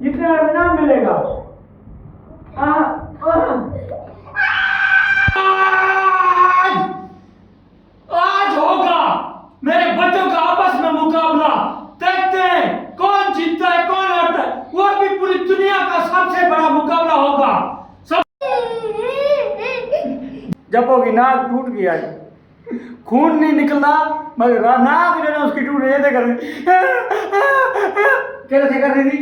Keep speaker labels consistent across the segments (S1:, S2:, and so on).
S1: जितने में इनाम मिलेगा। आज होगा मेरे बच्चों का आपस में मुकाबला। देखते हैं कौन जीतता है कौन हारता है। वो भी पूरी दुनिया का सबसे बड़ा मुकाबला होगा। जब्बो की नाक टूट गया है, खून नहीं निकलता मगर नाक जो है ना उसकी टूट रही है। कैसे कर रही थी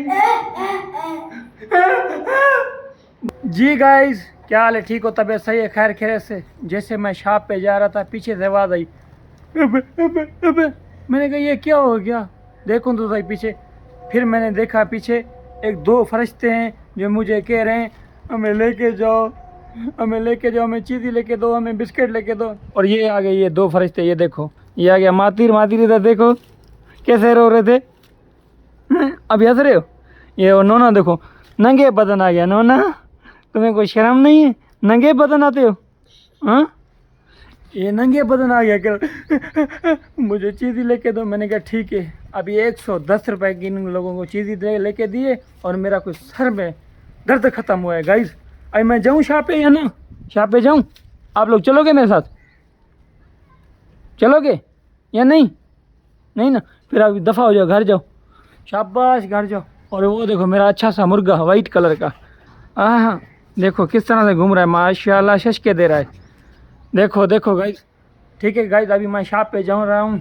S1: जी गाइस, क्या हाल है? ठीक हो? तबीयत सही है? खैर खैरियत से? जैसे मैं शॉप पे जा रहा था पीछे से आवाज़ आई, मैंने कहा ये क्या हो गया, देखूं तो सही पीछे। फिर मैंने देखा पीछे एक दो फरिश्ते हैं जो मुझे कह रहे हैं हमें लेके जाओ, हमें लेके जाओ, हमें चीज़ी लेके दो, हमें बिस्किट लेके दो। और ये आ गए ये दो फरिश्ते, ये देखो ये आ गया मातिर। मातिर इधर देखो कैसे रो रहे थे, अभी हंस रहे हो। ये और नोना देखो नंगे बदन आ गया। नोना तुम्हें कोई शर्म नहीं है, नंगे बदन आते हो? हाँ ये नंगे बदन आ गया क्या? मुझे चीज़ी लेके दो। मैंने कहा ठीक है। अभी 110 रुपए की इन लोगों को चीज़ी लेके दिए और मेरा कुछ सर में दर्द ख़त्म हुआ है गाइस। अभी मैं जाऊँ शाह पे या ना? शाह पे जाऊँ? आप लोग चलोगे मेरे साथ? चलोगे या नहीं? नहीं ना, फिर आप दफ़ा हो जाओ, घर जाओ, शाबाश घर जाओ। और वो देखो मेरा अच्छा सा मुर्गा वाइट कलर का, हाँ देखो किस तरह से घूम रहा है, माशाल्लाह शशके दे रहा है। देखो देखो गाइस, ठीक है गाइस, अभी मैं शॉप पे जा रहा हूँ,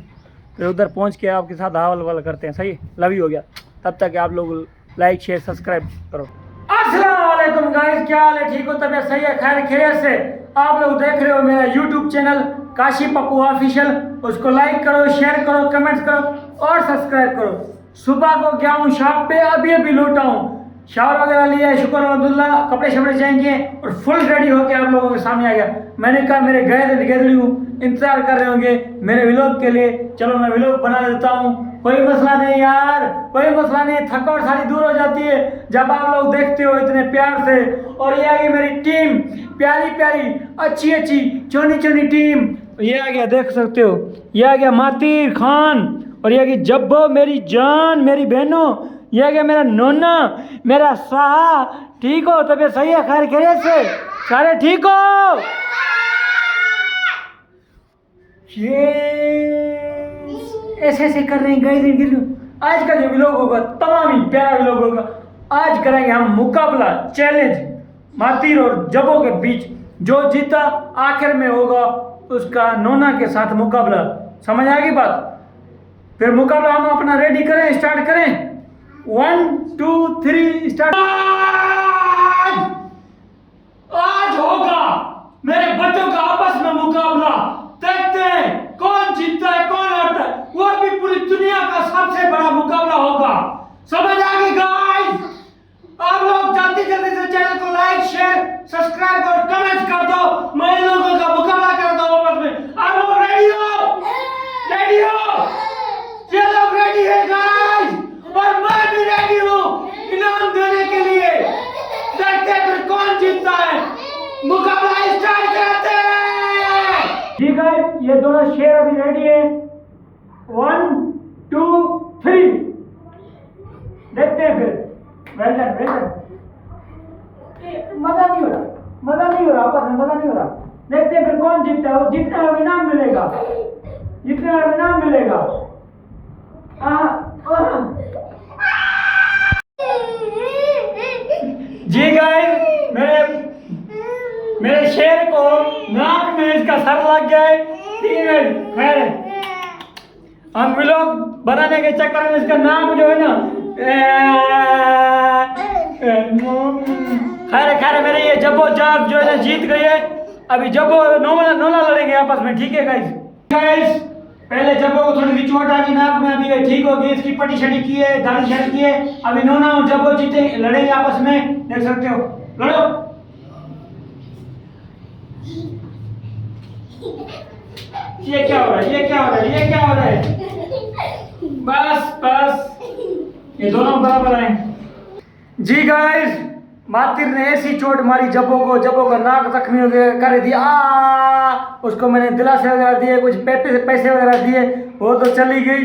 S1: फिर उधर पहुँच के आपके साथ हावल वाल करते हैं। सही लव यू हो गया। तब तक आप लोग लाइक शेयर सब्सक्राइब करो। अस्सलाम वालेकुम गाइस, क्या हाल है? ठीक हो? तबीयत सही है? खैर खैरियत से? आप लोग देख रहे हो मेरा YouTube channel Kashi Pappu official, उसको लाइक करो, शेयर करो, कमेंट्स करो और सब्सक्राइब करो। सुबह को गया हूँ शॉप पे, अभी अभी लौटा हूँ, शावर वगैरह लिया, शुक्र अल्हम्दुलिल्लाह, कपड़े शपड़े चेंज किए और फुल रेडी होके आप लोगों के सामने आ गया। मैंने कहा मेरे गए हूँ इंतजार कर रहे होंगे मेरे व्लॉग के लिए, चलो मैं व्लॉग बना देता हूँ। कोई मसला नहीं यार, कोई मसला नहीं, थकावट सारी दूर हो जाती है जब आप लोग देखते हो इतने प्यार से। और ये आ गई मेरी टीम, प्यारी प्यारी अच्छी अच्छी चोनी चोनी टीम। ये आ गया, देख सकते हो, ये आ गया मातिर खान, और ये आ गई जब्बो मेरी जान, मेरी बहनों, ये आ गया मेरा नोना, मेरा साहा। ठीक हो? तबीयत सही है? खैर खैरियत से? सारे ठीक हो? ये ऐसे ऐसे कर रहे हैं गाइस। आज का जो व्लॉग होगा तमाम ही प्यारा व्लॉग होगा। आज करेंगे हम मुकाबला, चैलेंज मातिर और जब्बो के बीच। जो जीता आखिर में होगा उसका नोना के साथ मुकाबला। समझ आ गई बात? फिर मुकाबला हम अपना रेडी करें, स्टार्ट करें। 1 2 3 स्टार्ट। आज होगा मेरे बच्चों का आपस में मुकाबला। देखते हैं कौन जीतता है कौन हारता है। वो भी पूरी दुनिया का सबसे बड़ा मुकाबला होगा। समझ आ गई गाइस? आप लोग जल्दी जल्दी से चैनल को लाइक शेयर सब्सक्राइब और कमेंट कर दो। मैं इन लोगों का मुकाबला करता हूँ आपस में। आप लोग रेडी हो? रेडी हो? ये लोग रेडी है गाइस, और मैं भी रेडी हूँ इनाम देने के लिए। देखते हैं फिर कौन जीतता है। मुकाबला स्टार्ट करते हैं। ठीक है, ये दोनों शेर अभी रेडी है। 1 2 3 देखते हैं फिर। Well done well done. मजा नहीं हो रहा, मजा नहीं हो रहा, आपस में मजा नहीं हो रहा। देखते हैं फिर कौन जीतता है। जितने में इनाम मिलेगा, जितने में इनाम मिलेगा। जी गाइस, मेरे शेर को नाक में इसका सर लग गया है। ठीक है, खैर हम व्लॉग बनाने के चक्कर में इसका नाक जो है ना, खैर मेरे ये जब्बो जाब जो है ना जीत गई है। अभी जब्बो नोना लड़ेंगे आपस में। ठीक है गाइस, पहले जब्बो को थोड़ी सी चोट आ गई नाक में, अभी ये ठीक हो गई, इसकी पट्टी शटी की है, दाढ़ी शटी की है। अभी नोना और जब्बो जीते लड़ेंगे आपस में, देख सकते हो। लड़ो। ये क्या हो रहा है, ये क्या हो रहा है, ये क्या हो रहा है? बस ये दोनों बराबर हैं। जी गाइस, मातिर ने ऐसी चोट मारी जब्बो का नाक जख्मी हो गया कर दिया। उसको मैंने दिलासे वगैरह दिए, कुछ पैसे वगैरह दिए, वो तो चली गई।